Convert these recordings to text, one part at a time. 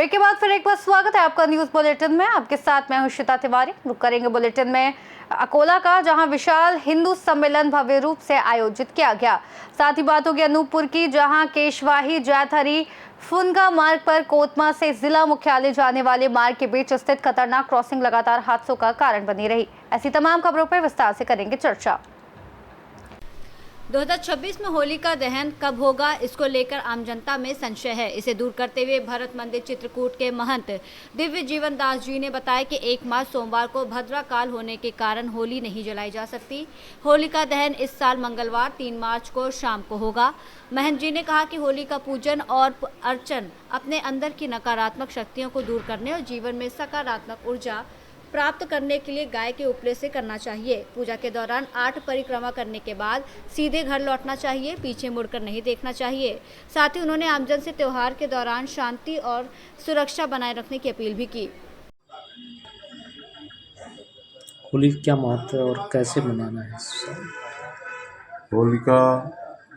Break के बाद फिर एक बार स्वागत है आपका न्यूज बुलेटिन में। आपके साथ मैं हूं श्वेता तिवारी। रुक करेंगे बुलेटिन में अकोला का, जहां विशाल हिंदू सम्मेलन भव्य रूप से आयोजित किया गया। साथ ही बात होगी अनूपपुर की, जहां केशवाही जैथरी फुनगा मार्ग पर कोतमा से जिला मुख्यालय जाने वाले मार्ग के बीच स्थित खतरनाक क्रॉसिंग लगातार हादसों का कारण बनी रही। ऐसी तमाम खबरों पर विस्तार से करेंगे चर्चा। 2026 में होलिका दहन कब होगा, इसको लेकर आम जनता में संशय है। इसे दूर करते हुए भरत मंदिर चित्रकूट के महंत दिव्य जीवन दास जी ने बताया कि 1 मार्च सोमवार को भद्रा काल होने के कारण होली नहीं जलाई जा सकती। होलिका दहन इस साल मंगलवार 3 मार्च को शाम को होगा। महंत जी ने कहा कि होली का पूजन और अर्चन अपने अंदर की नकारात्मक शक्तियों को दूर करने और जीवन में सकारात्मक ऊर्जा प्राप्त करने के लिए गाय के उपले से करना चाहिए। पूजा के दौरान 8 परिक्रमा करने के बाद सीधे घर लौटना चाहिए, पीछे मुड़कर नहीं देखना चाहिए। साथ ही उन्होंने आमजन से त्योहार के दौरान शांति और सुरक्षा बनाए रखने की अपील भी की। होली क्या महत्व है और कैसे मनाना है इस साल? होलिका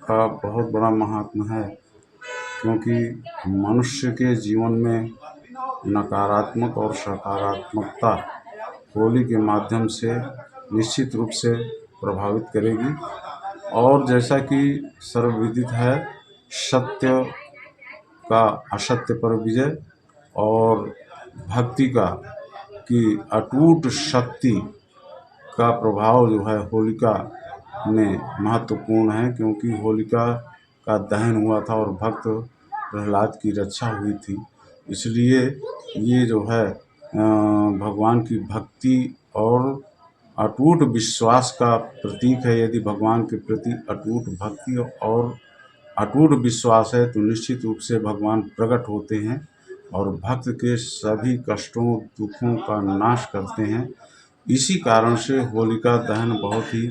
का बहुत बड़ा महात्मा है, क्योंकि मनुष्य के जीवन में नकारात्मक और सकारात्मकता होली के माध्यम से निश्चित रूप से प्रभावित करेगी। और जैसा कि सर्वविदित है, सत्य का असत्य पर विजय और भक्ति की अटूट शक्ति का प्रभाव जो है होलिका में महत्वपूर्ण है, क्योंकि होलिका का दहन हुआ था और भक्त प्रहलाद की रक्षा हुई थी। इसलिए ये जो है भगवान की भक्ति और अटूट विश्वास का प्रतीक है। यदि भगवान के प्रति अटूट भक्ति और अटूट विश्वास है तो निश्चित रूप से भगवान प्रकट होते हैं और भक्त के सभी कष्टों दुखों का नाश करते हैं। इसी कारण से होलिका दहन बहुत ही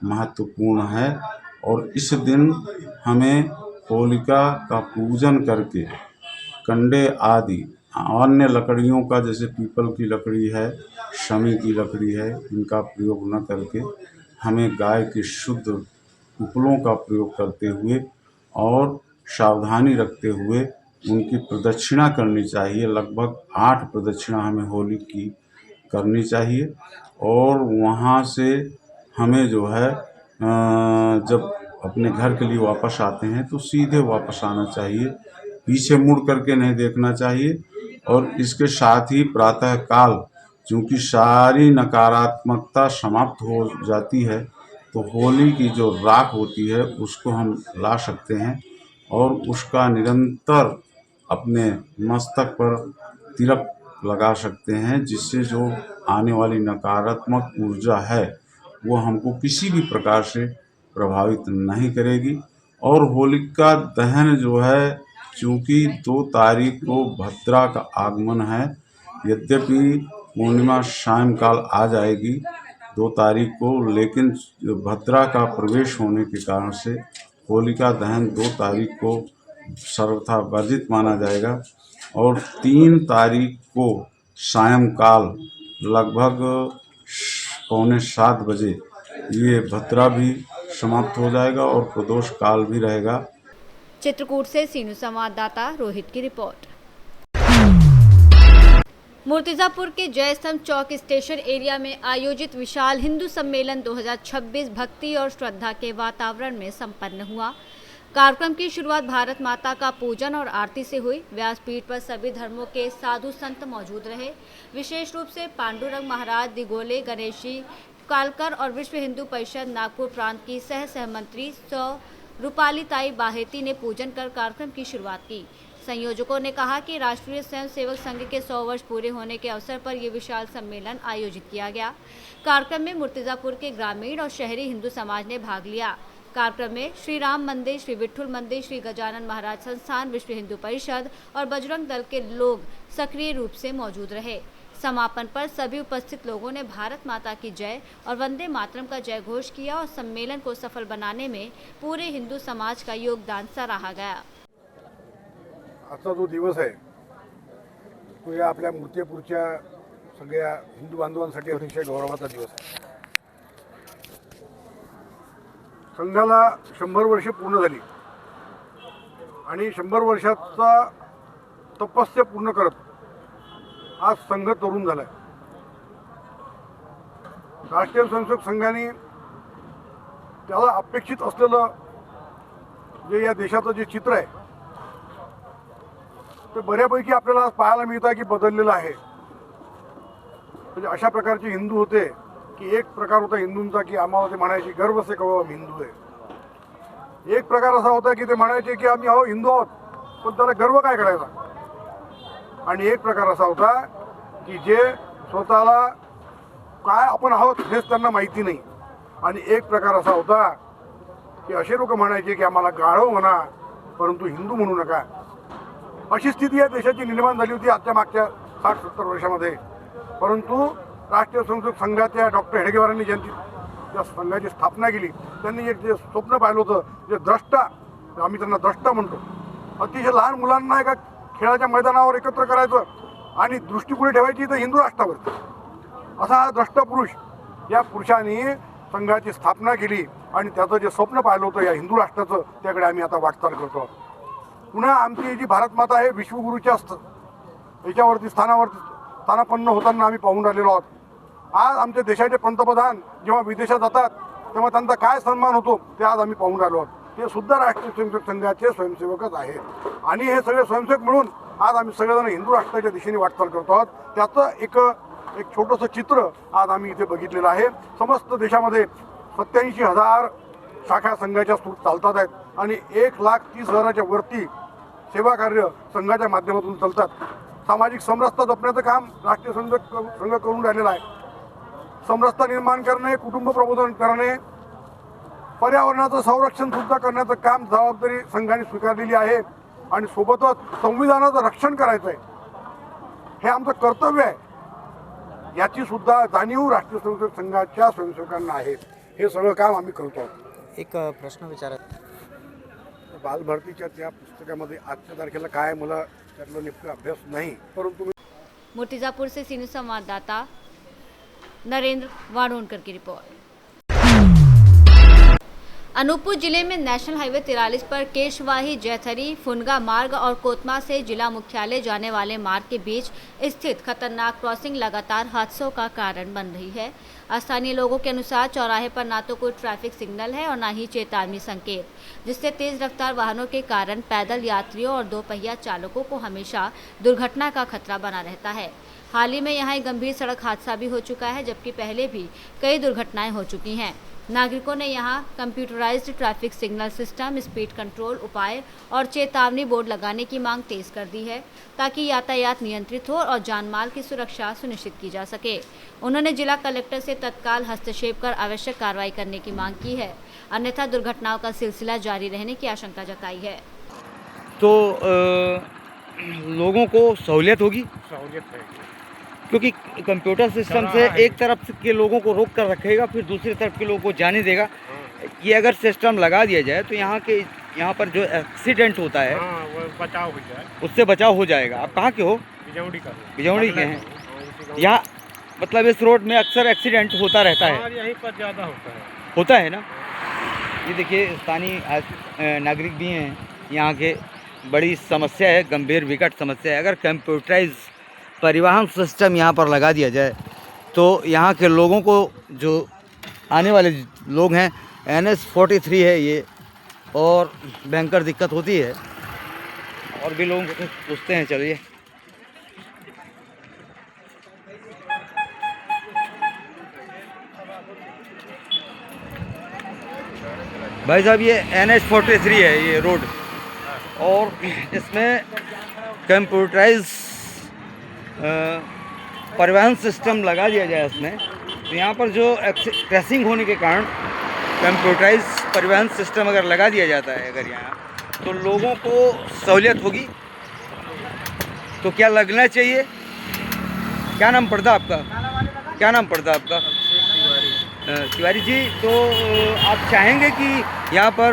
महत्वपूर्ण है और इस दिन हमें होलिका का पूजन करके कंडे आदि अन्य लकड़ियों का, जैसे पीपल की लकड़ी है, शमी की लकड़ी है, इनका प्रयोग न करके हमें गाय के शुद्ध उपलों का प्रयोग करते हुए और सावधानी रखते हुए उनकी प्रदक्षिणा करनी चाहिए। लगभग 8 प्रदक्षिणा हमें होली की करनी चाहिए और वहाँ से हमें जो है जब अपने घर के लिए वापस आते हैं तो सीधे वापस आना चाहिए, पीछे मुड़ करके नहीं देखना चाहिए। और इसके साथ ही प्रातः काल चूँकि सारी नकारात्मकता समाप्त हो जाती है तो होली की जो राख होती है उसको हम ला सकते हैं और उसका निरंतर अपने मस्तक पर तिलक लगा सकते हैं, जिससे जो आने वाली नकारात्मक ऊर्जा है वो हमको किसी भी प्रकार से प्रभावित नहीं करेगी। और होलिका दहन जो है, चूँकि 2 तारीख को भद्रा का आगमन है, यद्यपि पूर्णिमा सायंकाल आ जाएगी 2 तारीख को, लेकिन भद्रा का प्रवेश होने के कारण से होलिका दहन 2 तारीख को सर्वथा वर्जित माना जाएगा और 3 तारीख को सायंकाल लगभग 6:45 बजे ये भद्रा भी समाप्त हो जाएगा और प्रदोष काल भी रहेगा। चित्रकूट से सीनू संवाददाता रोहित की रिपोर्ट। मुर्तिजापुर के जय स्तंभ चौक स्टेशन एरिया में आयोजित विशाल हिंदू सम्मेलन 2026 भक्ति और श्रद्धा के वातावरण में संपन्न हुआ। कार्यक्रम की शुरुआत भारत माता का पूजन और आरती से हुई। व्यासपीठ पर सभी धर्मों के साधु संत मौजूद रहे। विशेष रूप से पांडुरंग महाराज दिगोले गणेशी कालकर और विश्व हिंदू परिषद नागपुर प्रांत की सह मंत्री रूपाली ताई बाहेती ने पूजन कर कार्यक्रम की शुरुआत की। संयोजकों ने कहा कि राष्ट्रीय स्वयं सेवक संघ के 100 वर्ष पूरे होने के अवसर पर यह विशाल सम्मेलन आयोजित किया गया। कार्यक्रम में मुर्तिजापुर के ग्रामीण और शहरी हिंदू समाज ने भाग लिया। कार्यक्रम में श्री राम मंदिर, श्री विठुल मंदिर, श्री गजानन महाराज संस्थान, विश्व हिंदू परिषद और बजरंग दल के लोग सक्रिय रूप से मौजूद रहे। समापन पर सभी उपस्थित लोगों ने भारत माता की जय और वंदे मातरम का जय घोष किया और सम्मेलन को सफल बनाने में पूरे हिंदू समाज का योगदान सराहा गया। आजचा जो दिवस आहे तो या आपल्या मुर्तिजापूरच्या सगळ्या हिंदू बांधवांसाठी अतिशय गौरवाचा दिवस आहे। संघाला 100 वर्षे पूर्ण झाली आणि 100 वर्षाचा तपस्या पूर्ण करत आज संघ तरुण झालाय. राष्ट्रीय स्वयंसेवक संघाने त्याला अपेक्षित असलेलं जे या देशाचं जे चित्र आहे ते बऱ्यापैकी आपल्याला पाहायला मिळतं आहे की बदललेलं आहे. म्हणजे अशा प्रकारचे हिंदू होते की एक प्रकार होता हिंदूंचा की आम्हाला ते म्हणायचे गर्व से कहो आम्ही हिंदू आहे. एक प्रकार असा होता की ते म्हणायचे की आम्ही आहो हिंदू आहोत पण त्याला गर्व काय करायचा. आणि एक प्रकार असा होता की जे स्वतःला काय आपण आहोत हेच त्यांना माहिती नाही. आणि एक प्रकार असा होता की असे लोक म्हणायचे की आम्हाला गाढव म्हणा परंतु हिंदू म्हणू नका. अशी स्थिती या देशाची निर्माण झाली होती आजच्या मागच्या 60-70 वर्षामध्ये. परंतु राष्ट्रीय स्वयंसेवक संघाच्या डॉक्टर हेडगेवारांनी ज्या संघाची स्थापना केली त्यांनी एक जे स्वप्न पाहिलं होतं जे द्रष्टा, आम्ही त्यांना द्रष्टा म्हणतो, अतिशय लहान मुलांना एका खेळाच्या मैदानावर एकत्र करायचं आणि दृष्टी पुढे ठेवायची तर हिंदू राष्ट्रावर. असा हा द्रष्टा पुरुष, या पुरुषाने संघाची स्थापना केली आणि त्याचं जे स्वप्न पाहिलं होतं या हिंदू राष्ट्राचं त्याकडे आम्ही आता वाटचाल करतो. पुन्हा आमची जी भारत माता आहे विश्वगुरूच्या याच्यावरती स्थानापन्न होताना आम्ही पाहून राहिलेलो आहोत. आज आमच्या देशाचे पंतप्रधान जेव्हा विदेशात जातात तेव्हा त्यांचा काय सन्मान होतो ते आज आम्ही पाहून राहिलो आहोत. ते सुद्धा राष्ट्रीय स्वयंसेवक संघाचे स्वयंसेवकच आहेत. आणि हे सगळे स्वयंसेवक मिळून आज आम्ही सगळेजण हिंदू राष्ट्राच्या दिशेने वाटचाल करतो आहोत. त्याचं एक छोटंसं चित्र आज आम्ही इथे बघितलेलं आहे. समस्त देशामध्ये 87,000 शाखा संघाच्या चालतात आहेत आणि 1,30,000च्या वरती सेवा कार्य संघाच्या माध्यमातून चालतात. सामाजिक समरसता जपण्याचं काम राष्ट्रीय संघ करून राहिलेला आहे. समरसता निर्माण करणे, कुटुंब प्रबोधन करणे, पर्यावरणाचं संरक्षण सुद्धा करण्याचं काम जबाबदारी संघाने स्वीकारलेली आहे. आणि सोबतच संविधानाचं रक्षण करायचं आहे हे आमचं कर्तव्य आहे. याची सुद्धा जाणीव राष्ट्रीय स्वयंसेवक संघाच्या स्वयंसेवकांना आहे. हे सगळं काम आम्ही करतो आहोत. एक प्रश्न विचारत बालभारतीच्या त्या पुस्तकामध्ये आजच्या तारखेला काय मला त्यातला नेमका अभ्यास नाही, परंतु मुर्तिजापुर से सीनियर संवाददाता नरेंद्र वाणोनकर की रिपोर्ट। अनूपपुर जिले में नेशनल हाईवे 43 पर केशवाही, जैथरी, फुनगा मार्ग और कोतमा से जिला मुख्यालय जाने वाले मार्ग के बीच स्थित खतरनाक क्रॉसिंग लगातार हादसों का कारण बन रही है। स्थानीय लोगों के अनुसार चौराहे पर ना तो कोई ट्रैफिक सिग्नल है और ना ही चेतावनी संकेत, जिससे तेज रफ्तार वाहनों के कारण पैदल यात्रियों और दोपहिया चालकों को हमेशा दुर्घटना का खतरा बना रहता है। हाल ही में यहाँ एक गंभीर सड़क हादसा भी हो चुका है, जबकि पहले भी कई दुर्घटनाएं हो चुकी हैं। नागरिकों ने यहाँ computerised traffic signal system, speed control उपाय और चेतावनी बोर्ड लगाने की मांग तेज कर दी है, ताकि यातायात नियंत्रित हो और जानमाल की सुरक्षा सुनिश्चित की जा सके। उन्होंने जिला कलेक्टर से तत्काल हस्तक्षेप कर आवश्यक कार्रवाई करने की मांग की है, अन्यथा दुर्घटनाओं का सिलसिला जारी रहने की आशंका जताई है। तो लोगों को सहूलियत होगी, सहूलियत है क्योंकि कंप्यूटर सिस्टम से एक तरफ के लोगों को रोक कर रखेगा, फिर दूसरी तरफ के लोगों को जाने देगा। ये अगर सिस्टम लगा दिया जाए तो यहाँ पर जो एक्सीडेंट होता है वो बचाव हो जाए, उससे बचाव हो जाएगा। आप कहाँ के हो? बिजौड़ी का बिजौड़ी के हैं। यहाँ मतलब इस रोड में अक्सर एक्सीडेंट होता रहता है, यहीं पर ज़्यादा होता है ना। ये देखिए स्थानीय नागरिक भी हैं, यहाँ के बड़ी समस्या है, गंभीर विकट समस्या है। अगर कंप्यूटराइज परिवहन सिस्टम यहाँ पर लगा दिया जाए तो यहाँ के लोगों को, जो आने वाले लोग हैं, NH 43 है ये, और भयंकर दिक्कत होती है। और भी लोगों को पूछते हैं, चलिए। भाई साहब, ये NH 43 है ये रोड, और इसमें कंप्यूटराइज परिवहन सिस्टम लगा दिया जाए इसमें, तो यहाँ पर जो क्रैशिंग होने के कारण कंप्यूटराइज परिवहन सिस्टम अगर लगा दिया जाता है अगर यहाँ, तो लोगों को सहूलियत होगी। तो क्या लगना चाहिए? क्या नाम पड़ता आपका? क्या नाम पड़ता आपका? तिवारी जी। तो आप चाहेंगे कि यहाँ पर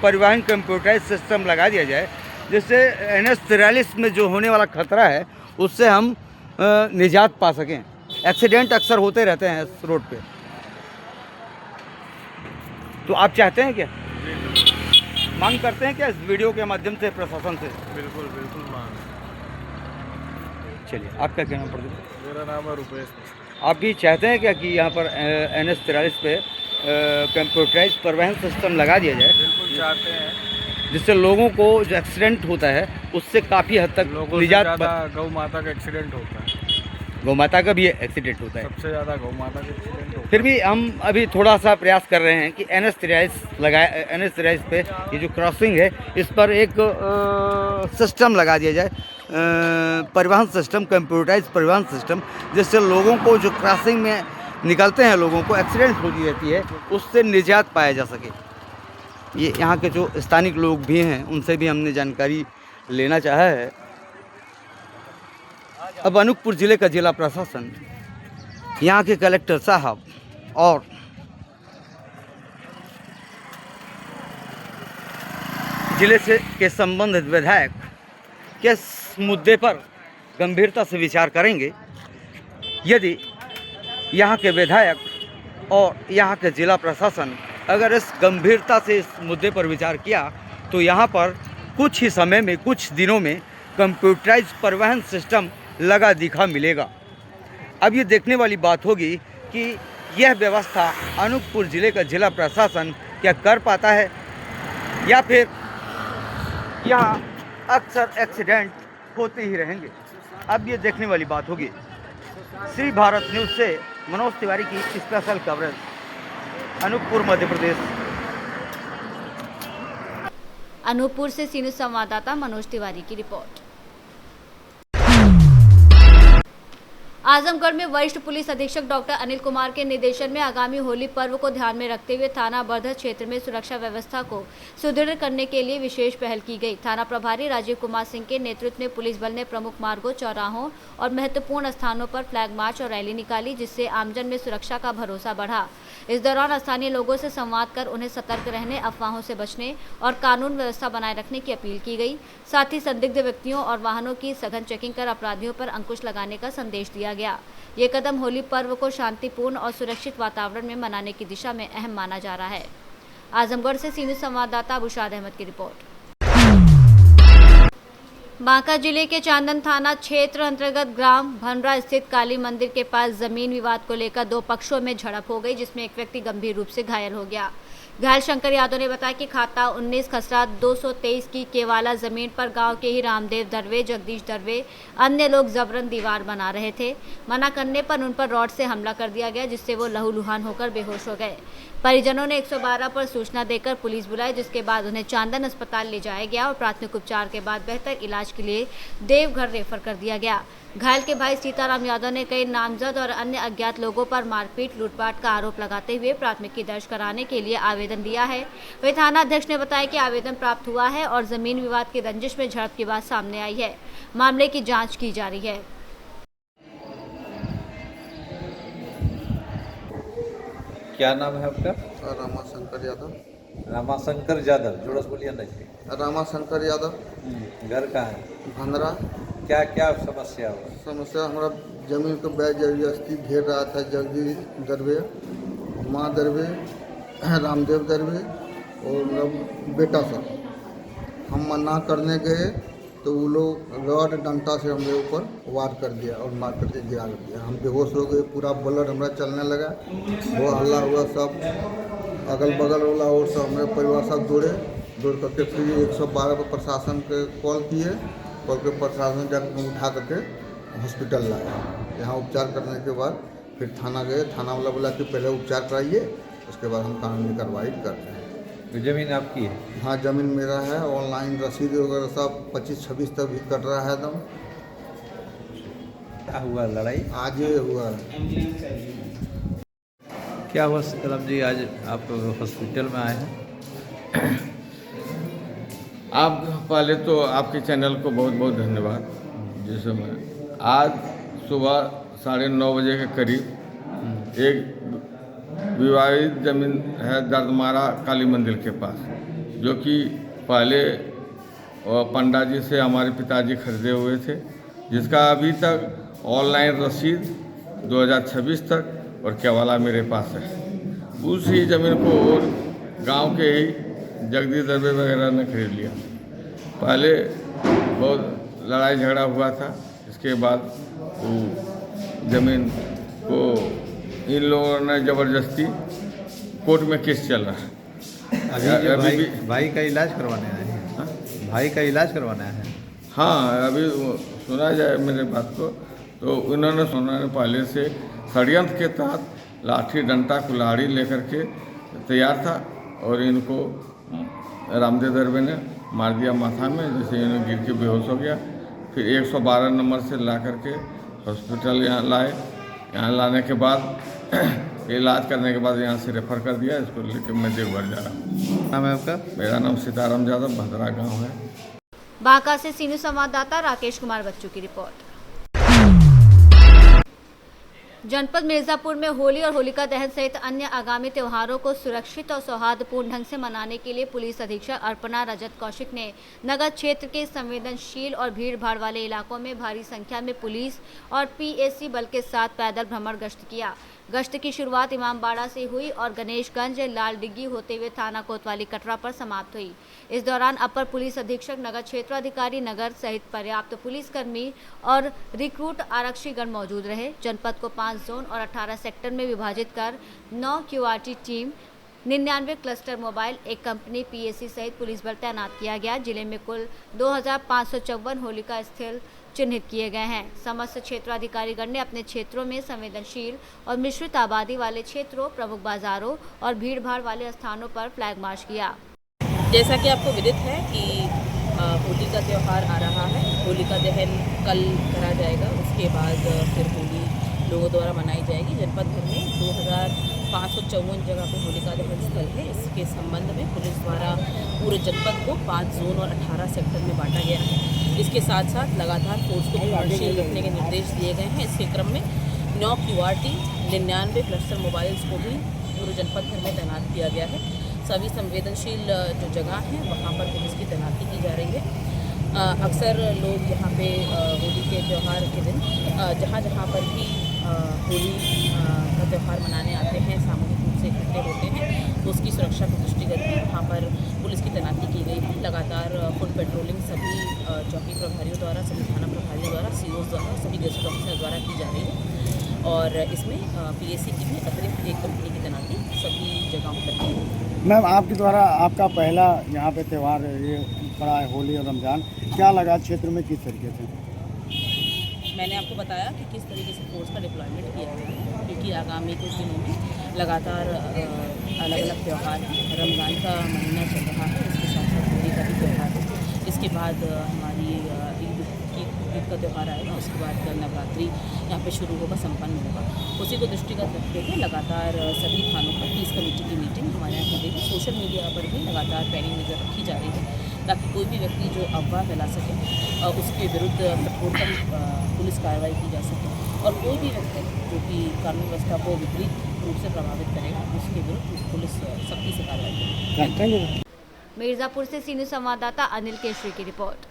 परिवहन कंप्यूटराइज सिस्टम लगा दिया जाए, जिससे NH 43 में जो होने वाला खतरा है उससे हम निजात पा सकें। एक्सीडेंट अक्सर होते रहते हैं इस रोड पे। तो आप चाहते हैं क्या, मांग करते हैं क्या इस वीडियो के माध्यम से प्रशासन से? बिल्कुल बिल्कुल मांग। चलिए, आपका क्या नाम प्रदीप? मेरा नाम है रुपेश। आप भी चाहते हैं क्या कि यहाँ पर NH 43 पे कंप्यूटराइज परिवहन सिस्टम लगा दिया जाए, बिल्कुल चाहते हैं। जिससे लोगों को जो एक्सीडेंट होता है उससे काफ़ी हद तक लोगों से निजात ज़्यादा गौ माता का एक्सीडेंट होता है। गौ माता का भी एक्सीडेंट होता है। सबसे ज़्यादा गौ माता का एक्सीडेंट होता है। फिर भी हम अभी थोड़ा सा प्रयास कर रहे हैं कि NH 43 पे ये जो क्रॉसिंग है इस पर एक सिस्टम लगा दिया जाए, परिवहन सिस्टम, कंप्यूटराइज परिवहन सिस्टम, जिससे लोगों को जो क्रॉसिंग में निकलते हैं लोगों को एक्सीडेंट होती रहती है उससे निजात पाया जा सके। ये यहाँ के जो स्थानिक लोग भी हैं उनसे भी हमने जानकारी लेना चाहा है। अब अनूपपुर ज़िले का जिला प्रशासन, यहाँ के कलेक्टर साहब और जिले से के संबंधित विधायक के इस मुद्दे पर गंभीरता से विचार करेंगे। यदि यहाँ के विधायक और यहाँ के जिला प्रशासन अगर इस गंभीरता से इस मुद्दे पर विचार किया तो यहाँ पर कुछ ही समय में, कुछ दिनों में कंप्यूटराइज परिवहन सिस्टम लगा दिखा मिलेगा। अब ये देखने वाली बात होगी कि यह व्यवस्था अनूपपुर ज़िले का जिला प्रशासन क्या कर पाता है या फिर यहाँ अक्सर एक्सीडेंट होते ही रहेंगे। अब ये देखने वाली बात होगी। श्री भारत न्यूज़ से मनोज तिवारी की स्पेशल कवरेज, अनूपपुर मध्य प्रदेश। अनूपपुर से सीनियर संवाददाता मनोज तिवारी की रिपोर्ट। आजमगढ़ में वरिष्ठ पुलिस अधीक्षक डॉक्टर अनिल कुमार के निर्देशन में आगामी होली पर्व को ध्यान में रखते हुए थाना बरधर क्षेत्र में सुरक्षा व्यवस्था को सुदृढ़ करने के लिए विशेष पहल की गई। थाना प्रभारी राजीव कुमार सिंह के नेतृत्व में पुलिस बल ने प्रमुख मार्गों, चौराहों और महत्वपूर्ण स्थानों पर फ्लैग मार्च और रैली निकाली, जिससे आमजन में सुरक्षा का भरोसा बढ़ा। इस दौरान स्थानीय लोगों से संवाद कर उन्हें सतर्क रहने, अफवाहों से बचने और कानून व्यवस्था बनाए रखने की अपील की गई। साथ ही संदिग्ध व्यक्तियों और वाहनों की सघन चेकिंग कर अपराधियों पर अंकुश लगाने का संदेश दिया गया। ये कदम होली पर्व को शांतिपूर्ण और सुरक्षित वातावरण में मनाने की दिशा में अहम माना जा रहा है। आजमगढ़ से सीनियर संवाददाता अबुशाद अहमद की रिपोर्ट। बांका जिले के चांदन थाना क्षेत्र अंतर्गत ग्राम भनरा स्थित काली मंदिर के पास जमीन विवाद को लेकर दो पक्षों में झड़प हो गई, जिसमें एक व्यक्ति गंभीर रूप से घायल हो गया। घायल शंकर यादव ने बताया कि खाता 19 खसरा 223 की केवाला जमीन पर गांव के ही रामदेव दरवे, जगदीश दरवे, अन्य लोग जबरन दीवार बना रहे थे। मना करने पर उन पर रॉड से हमला कर दिया गया, जिससे वो लहूलुहान होकर बेहोश हो गए। परिजनों ने 112 पर सूचना देकर पुलिस बुलाई, जिसके बाद उन्हें चांदन अस्पताल ले जाया गया और प्राथमिक उपचार के बाद बेहतर इलाज के लिए देवघर रेफर कर दिया गया। घायल के भाई सीताराम यादव ने कई नामजद और अन्य अज्ञात लोगों पर मारपीट, लूटपाट का आरोप लगाते हुए प्राथमिकी दर्ज कराने के लिए आवेदन दिया है। वहीं थाना अध्यक्ष ने बताया कि आवेदन प्राप्त हुआ है और जमीन विवाद की रंजिश में झड़प की बात सामने आई है। मामले की जांच की जा रही है। क्या नाम है आपका? रामाशंकर यादव। रामाशंकर यादव, जोड़स बोलिए ना जी। रामाशंकर यादव। घर कहाँ है? भंदरा। क्या क्या समस्या हुआ? समस्या हमारा जमीन को जबरदस्ती घेर रहा था। जगदीश दरवे, माँ दरवे, रामदेव दरवे और मतलब बेटा सब। हम मना करने गए तो वो लोग रॉड डंटा से हमारे ऊपर वार कर दिया और मार करके गिरा दिया। हम बेहोश हो गए, पूरा ब्लड हमारा चलने लगा, वो हल्ला हुआ। सब अगल बगल वाला और सब हमारे परिवार सब दौड़ करके फिर 112 पर प्रशासन के कॉल किए। कॉल के प्रशासन जाकर उठा करके हॉस्पिटल लाया। यहाँ उपचार करने के बाद फिर थाना गए। थाना वाला बोला कि पहले उपचार कराइए, उसके बाद हम कानूनी कार्रवाई करते हैं। जमीन आपकी है? हाँ, ज़मीन मेरा है। ऑनलाइन रसीद वगैरह सब 25-26 तक भी कट रहा है एकदम। क्या हुआ लड़ाई? आज ये हुआ। क्या हुआ सीताराम जी, आज आप हॉस्पिटल में आए हैं? आप पहले तो आपके चैनल को बहुत बहुत धन्यवाद। जैसे मैं आज सुबह 9:30 बजे के करीब एक विवादित जमीन है दर्दमारा काली मंदिर के पास, जो कि पहले पंडा जी से हमारे पिताजी खरीदे हुए थे, जिसका अभी तक ऑनलाइन रसीद 2026 तक और केवाला मेरे पास है। उसी ज़मीन को और गांव के ही जगदीश दरबे वगैरह ने खरीद लिया। पहले बहुत लड़ाई झगड़ा हुआ था, इसके बाद वो ज़मीन को इन लोगों ने ज़बरदस्ती कोर्ट में केस चल रहा है। अभी भाई का इलाज करवाने आए हैं। भाई का इलाज करवाने आए हैं। हाँ, अभी सुना जाए मेरे बात को, तो उन्होंने पहले से षड्यंत्र के तहत लाठी डंडा कुल्हाड़ी लेकर के तैयार था और इनको रामदेव दरबे ने मार दिया माथा में, जैसे इन्हें गिर के बेहोश हो गया। फिर 112 नंबर से ला करके हॉस्पिटल यहाँ लाए। यहाँ लाने के बाद इलाज करने के बाद यहाँ से रेफर कर दिया। इसको लेकर मैं देवघर जा रहा हूँ। नाम है आपका? मेरा नाम सीताराम यादव, भद्रा गांव है। बांका से सीनियर संवाददाता राकेश कुमार बच्चू की रिपोर्ट। जनपद मिर्जापुर में होली और होलिका दहन सहित अन्य आगामी त्योहारों को सुरक्षित और सौहार्दपूर्ण ढंग से मनाने के लिए पुलिस अधीक्षक अर्पणा रजत कौशिक ने नगर क्षेत्र के संवेदनशील और भीड़ भाड़ वाले इलाकों में भारी संख्या में पुलिस और पीएसी बल के साथ पैदल भ्रमण गश्त किया। गश्त की शुरुआत इमामबाड़ा से हुई और गणेशगंज लाल डिग्गी होते हुए थाना कोतवाली कटरा पर समाप्त हुई। इस दौरान अपर पुलिस अधीक्षक नगर क्षेत्राधिकारी नगर सहित पर्याप्त पुलिसकर्मी और रिक्रूट आरक्षीगण मौजूद रहे। जनपद को 5 जोन और 18 सेक्टर में विभाजित कर 9 QRT team, 99 cluster mobile, 1 company PAC सहित पुलिस बल तैनात किया गया। जिले में कुल 2554 होलिका स्थल चिन्हित किए गए हैं। समस्त क्षेत्राधिकारीगण ने अपने क्षेत्रों में संवेदनशील और मिश्रित आबादी वाले क्षेत्रों, प्रमुख बाजारों और भीड़ भाड़ वाले स्थानों पर फ्लैग मार्च किया। जैसा कि आपको विदित है कि होली का त्यौहार आ रहा है। होली का दहन कल करा जाएगा, उसके बाद फिर होली लोगों द्वारा मनाई जाएगी। जनपद भर में 2554 जगह पर होलिका दहन स्थल है। इसके संबंध में पुलिस द्वारा पूरे जनपद को 5 जोन और 18 सेक्टर में बांटा गया है। इसके साथ साथ लगातार फोर्स को प्रभावशील रखने के निर्देश दिए गए हैं। इसके क्रम में 9 QRT, 99 क्लस्टर मोबाइल्स को भी पूरे जनपद भर में तैनात किया गया है। सभी संवेदनशील जो जगह हैं वहाँ पर पुलिस की तैनाती की जा रही है। अक्सर लोग यहाँ पे होली के त्यौहार के दिन जहाँ पर भी होली का त्यौहार मनाने आते हैं, सामूहिक रूप से इकट्ठे होते हैं, तो उसकी सुरक्षा के दृष्टिगत भी वहाँ पर पुलिस की तैनाती की गई है। लगातार फुल पेट्रोलिंग सभी चौकी प्रभारियों द्वारा, सभी थाना प्रभारियों द्वारा, COs द्वारा, सभी गेस्ट ऑफिसर द्वारा की जा रही है और इसमें PAC की भी अतिरिक्त 1 कंपनी की तैनाती सभी जगहों पर की है। मैम, आपके द्वारा आपका पहला यहाँ पे त्यौहार ये पड़ा है होली और रमज़ान, क्या लगा क्षेत्र में किस तरीके से? मैंने आपको बताया कि किस तरीके से फोर्स का डिप्लॉयमेंट किया गया है, क्योंकि आगामी कुछ दिनों में लगातार अलग अलग त्यौहार हैं। रमज़ान का महीना चल रहा है, इसके साथ साथ होली का भी त्यौहार है। इसके बाद हमारी ईद का त्यौहार आएगा, उसके बाद नवरात्रि यहाँ पे शुरू होगा, संपन्न होगा। उसी को दृष्टिगत रखते हुए लगातार सभी थानों पर पीस कमेटी की मीटिंग हमारे यहाँ की गई। सोशल मीडिया पर भी लगातार पैनी नज़र रखी जा रही है ताकि कोई भी व्यक्ति जो अफवाह फैला सके उसके विरुद्ध कठोरतम पुलिस कार्रवाई की जा सके और कोई भी व्यक्ति जो कि कानून व्यवस्था को विपरीत रूप से प्रभावित करेगा उसके विरुद्ध पुलिस सख्ती से कार्रवाई करेगी। मिर्जापुर से सीनियर संवाददाता अनिल केशरी की रिपोर्ट।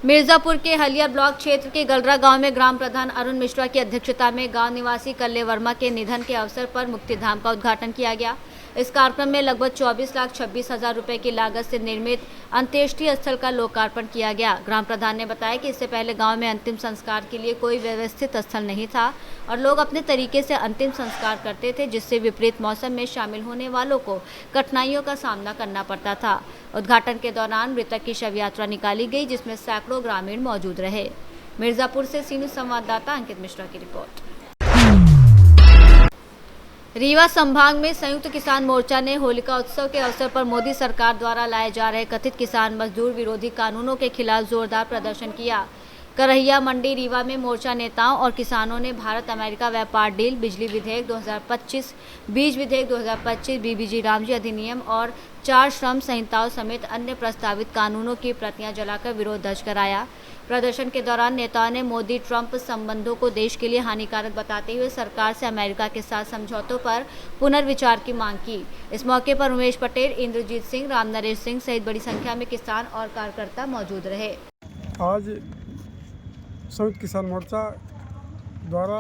मिर्जापुर के हलिया ब्लॉक क्षेत्र के गलरा गांव में ग्राम प्रधान अरुण मिश्रा की अध्यक्षता में गांव निवासी कल्ले वर्मा के निधन के अवसर पर मुक्तिधाम का उद्घाटन किया गया। इस कार्यक्रम में लगभग 24,26,000 रुपए की लागत से निर्मित अंत्येष्टि स्थल का लोकार्पण किया गया। ग्राम प्रधान ने बताया कि इससे पहले गांव में अंतिम संस्कार के लिए कोई व्यवस्थित स्थल नहीं था और लोग अपने तरीके से अंतिम संस्कार करते थे, जिससे विपरीत मौसम में शामिल होने वालों को कठिनाइयों का सामना करना पड़ता था। उद्घाटन के दौरान मृतक की शव यात्रा निकाली गई, जिसमें सैकड़ों ग्रामीण मौजूद रहे। मिर्जापुर से सीनियर संवाददाता अंकित मिश्रा की रिपोर्ट। रीवा संभाग में संयुक्त किसान मोर्चा ने होलिका उत्सव के अवसर पर मोदी सरकार द्वारा लाए जा रहे कथित किसान मजदूर विरोधी कानूनों के खिलाफ जोरदार प्रदर्शन किया। करहिया मंडी रीवा में मोर्चा नेताओं और किसानों ने भारत अमेरिका व्यापार डील, बिजली विधेयक 2025, बीज विधेयक 2025, बीबीजी रामजी अधिनियम और 4 श्रम संहिताओं समेत अन्य प्रस्तावित कानूनों की प्रतियां जलाकर विरोध दर्ज कराया। प्रदर्शन के दौरान नेताओं ने मोदी ट्रंप संबंधों को देश के लिए हानिकारक बताते हुए सरकार से अमेरिका के साथ समझौतों पर पुनर्विचार की मांग की। इस मौके पर उमेश पटेल, इंद्रजीत सिंह, राम नरेश सिंह सहित बड़ी संख्या में किसान और कार्यकर्ता मौजूद रहे। आज संयुक्त किसान मोर्चा द्वारा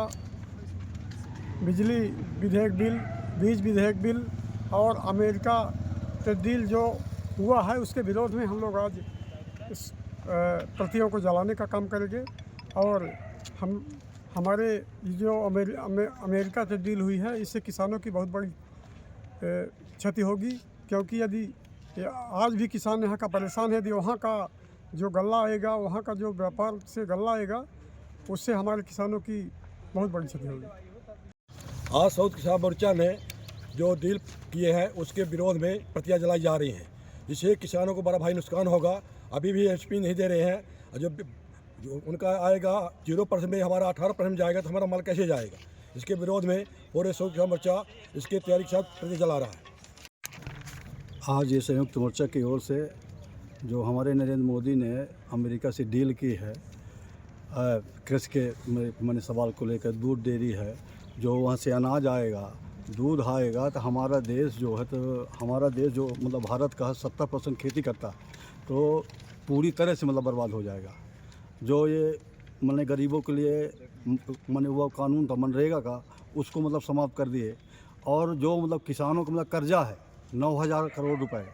बिजली विधेयक बिल, बीज विधेयक बिल और अमेरिका से डील जो हुआ है उसके विरोध में हम लोग आज इस प्रतियों को जलाने का काम करेंगे। और हमारे जो अमेरिका से डील हुई है, इससे किसानों की बहुत बड़ी क्षति होगी, क्योंकि यदि आज भी किसान यहाँ का परेशान है, यदि वहाँ का जो गल्ला आएगा, वहाँ का जो व्यापार से गल्ला आएगा, उससे हमारे किसानों की बहुत बड़ी क्षति होगी। आज संयुक्त किसान मोर्चा ने जो डील किए हैं उसके विरोध में प्रतियां जलाई जा रही हैं, जिससे किसानों को बड़ा भारी नुकसान होगा। अभी भी एमएसपी नहीं दे रहे हैं, जो उनका आएगा 0% में हमारा 18% जाएगा, तो हमारा माल कैसे जाएगा। इसके विरोध में पूरे संयुक्त किसान मोर्चा इसके तैयारी के साथ प्रतियां जला रहा है। आज ये संयुक्त मोर्चा की ओर से जो हमारे नरेंद्र मोदी ने अमेरिका से डील की है कृषि के मैंने सवाल को लेकर, दूध डेयरी है, जो वहाँ से अनाज आएगा, दूध आएगा, तो हमारा देश जो है, तो हमारा देश जो मतलब भारत का 70% खेती करता है, तो पूरी तरह से मतलब बर्बाद हो जाएगा। जो ये मैंने गरीबों के लिए मैंने वो कानून था मनरेगा का, उसको मतलब समाप्त कर दिए। और जो मतलब किसानों को मतलब कर्जा है 9,000 करोड़ रुपए,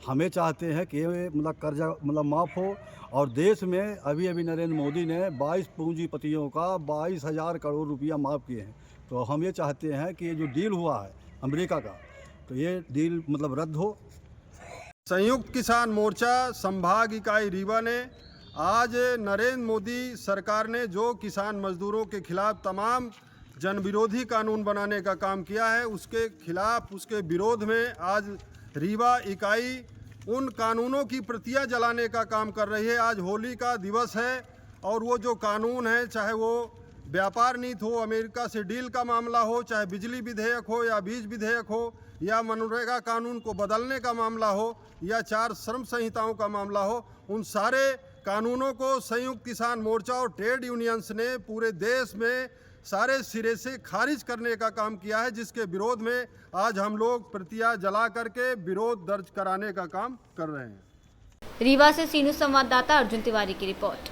हमें चाहते हैं कि ये मतलब कर्जा मतलब माफ़ हो। और देश में अभी नरेंद्र मोदी ने 22 पूंजीपतियों का 22,000 करोड़ रुपया माफ़ किए हैं। तो हम ये चाहते हैं कि ये जो डील हुआ है अमेरिका का, तो ये डील मतलब रद्द हो। संयुक्त किसान मोर्चा संभाग इकाई रीवा ने आज नरेंद्र मोदी सरकार ने जो किसान मजदूरों के खिलाफ तमाम जनविरोधी कानून बनाने का काम किया है, उसके खिलाफ, उसके विरोध में आज रीवा इकाई उन कानूनों की प्रतियां जलाने का काम कर रही है। आज होली का दिवस है और वो जो कानून है, चाहे वो व्यापार नीति हो, अमेरिका से डील का मामला हो, चाहे बिजली विधेयक हो या बीज विधेयक हो, या मनरेगा कानून को बदलने का मामला हो, या 4 श्रम संहिताओं का मामला हो, उन सारे कानूनों को संयुक्त किसान मोर्चा और ट्रेड यूनियंस ने पूरे देश में सारे सिरे से खारिज करने का काम किया है, जिसके विरोध में आज हम लोग प्रतियां जला करके विरोध दर्ज कराने का काम कर रहे हैं। रीवा से सीनू संवाददाता अर्जुन तिवारी की रिपोर्ट।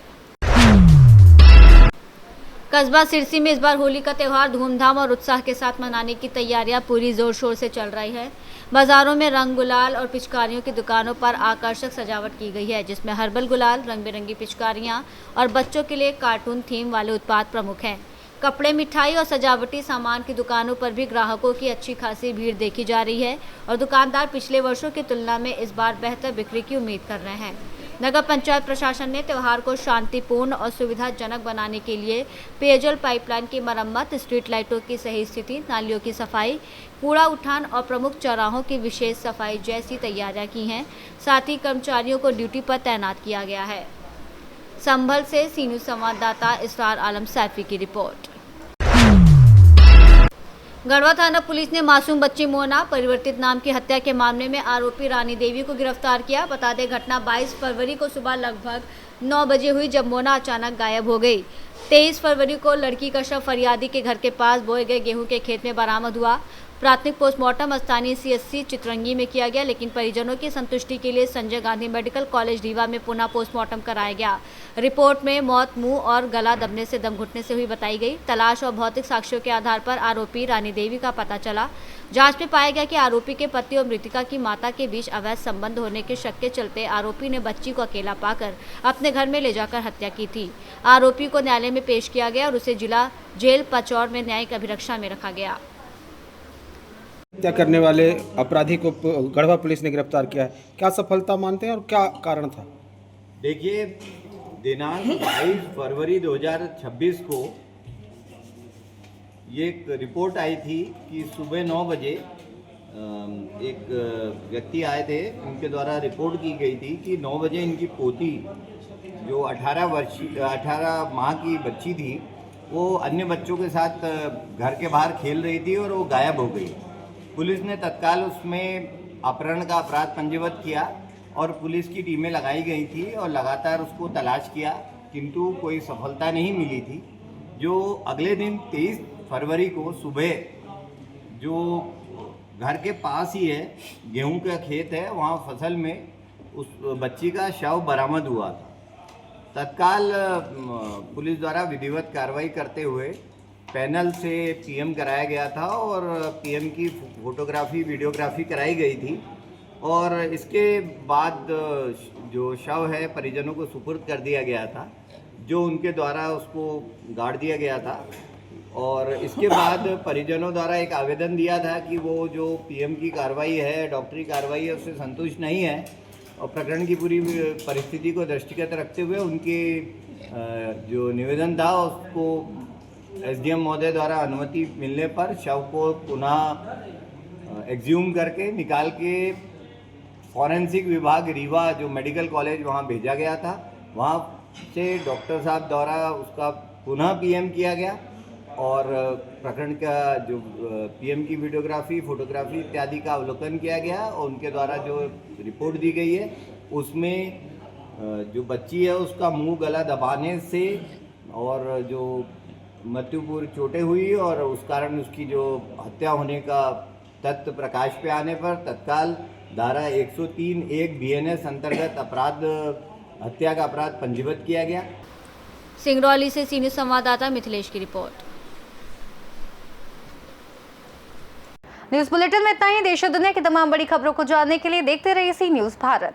कस्बा सिरसी में इस बार होली का त्यौहार धूमधाम और उत्साह के साथ मनाने की तैयारियां पूरी जोर शोर से चल रही है। बाजारों में रंग गुलाल और पिचकारियों की दुकानों पर आकर्षक सजावट की गई है, जिसमें हर्बल गुलाल, रंग बिरंगी पिचकारियां और बच्चों के लिए कार्टून थीम वाले उत्पाद प्रमुख हैं। कपड़े, मिठाई और सजावटी सामान की दुकानों पर भी ग्राहकों की अच्छी खासी भीड़ देखी जा रही है और दुकानदार पिछले वर्षों की तुलना में इस बार बेहतर बिक्री की उम्मीद कर रहे हैं। नगर पंचायत प्रशासन ने त्यौहार को शांतिपूर्ण और सुविधाजनक बनाने के लिए पेयजल पाइपलाइन की मरम्मत, स्ट्रीट लाइटों की सही स्थिति, नालियों की सफाई, कूड़ा उठान और प्रमुख चौराहों की विशेष सफाई जैसी तैयारियां की हैं। साथ ही कर्मचारियों को ड्यूटी पर तैनात किया गया है। संभल से सीनू संवाददाता इसरार आलम सैफी की रिपोर्ट। गढ़वा थाना पुलिस ने मासूम बच्ची मोना परिवर्तित नाम की हत्या के मामले में आरोपी रानी देवी को गिरफ्तार किया। बता दें, घटना 22 फरवरी को सुबह लगभग 9 बजे हुई, जब मोना अचानक गायब हो गई। 23 फरवरी को लड़की का शव फरियादी के घर के पास बोए गए गेहूं के खेत में बरामद हुआ। प्राथमिक पोस्टमार्टम स्थानीय CSC चितरंगी में किया गया, लेकिन परिजनों की संतुष्टि के लिए संजय गांधी मेडिकल कॉलेज रीवा में पुनः पोस्टमार्टम कराया गया। रिपोर्ट में मौत मुंह और गला दबने से, दम घुटने से हुई बताई गई। तलाश और भौतिक साक्ष्यों के आधार पर आरोपी रानी देवी का पता चला। जांच में पाया गया कि आरोपी के पति और मृतका की माता के बीच अवैध संबंध होने के शक के चलते आरोपी ने बच्ची को अकेला पाकर अपने घर में ले जाकर हत्या की थी। आरोपी को न्यायालय में पेश किया गया और उसे जिला जेल पचौर में न्यायिक अभिरक्षा में रखा गया। हत्या करने वाले अपराधी को गढ़वा पुलिस ने गिरफ्तार किया है। क्या सफलता मानते हैं और क्या कारण था? देखिए, दिनांक 22 फरवरी 2026 को ये एक रिपोर्ट आई थी कि सुबह 9 बजे एक व्यक्ति आए थे, उनके द्वारा रिपोर्ट की गई थी कि 9 बजे इनकी पोती जो 18 माह की बच्ची थी, वो अन्य बच्चों के साथ घर के बाहर खेल रही थी और वो गायब हो गई। पुलिस ने तत्काल उसमें अपहरण का अपराध पंजीबद्ध किया और पुलिस की टीमें लगाई गई थी और लगातार उसको तलाश किया, किंतु कोई सफलता नहीं मिली थी। जो अगले दिन 23 फरवरी को सुबह जो घर के पास ही है, गेहूं का खेत है, वहाँ फसल में उस बच्ची का शव बरामद हुआ था। तत्काल पुलिस द्वारा विधिवत कार्रवाई करते हुए पैनल से पीएम कराया गया था और पीएम की फोटोग्राफी, वीडियोग्राफी कराई गई थी और इसके बाद जो शव है परिजनों को सुपुर्द कर दिया गया था, जो उनके द्वारा उसको गाड़ दिया गया था। और इसके बाद परिजनों द्वारा एक आवेदन दिया था कि वो जो पीएम की कार्रवाई है, डॉक्टरी कार्रवाई है, उससे संतुष्ट नहीं है और प्रकरण की पूरी परिस्थिति को दृष्टिगत रखते हुए उनके जो निवेदन था उसको एसडीएम महोदय द्वारा अनुमति मिलने पर शव को पुनः एक्सह्यूम करके निकाल के फॉरेंसिक विभाग रीवा जो मेडिकल कॉलेज वहाँ भेजा गया था। वहाँ से डॉक्टर साहब द्वारा उसका पुनः पीएम किया गया और प्रकरण का जो पीएम की वीडियोग्राफी, फोटोग्राफी इत्यादि का अवलोकन किया गया और उनके द्वारा जो रिपोर्ट दी गई है उसमें जो बच्ची है उसका मुंह गला दबाने से और जो मृत्युपूर्व चोटें हुई और उस कारण उसकी जो हत्या होने का तथ्य प्रकाश पे आने पर तत्काल धारा 103(1) बीएनएस अंतर्गत अपराध हत्या का अपराध पंजीबद्ध किया गया। सिंगरौली से सीनियर संवाददाता मिथिलेश की रिपोर्ट। न्यूज बुलेटिन में इतना ही। देश और दुनिया की तमाम बड़ी खबरों को जानने के लिए देखते रहिए सी न्यूज भारत।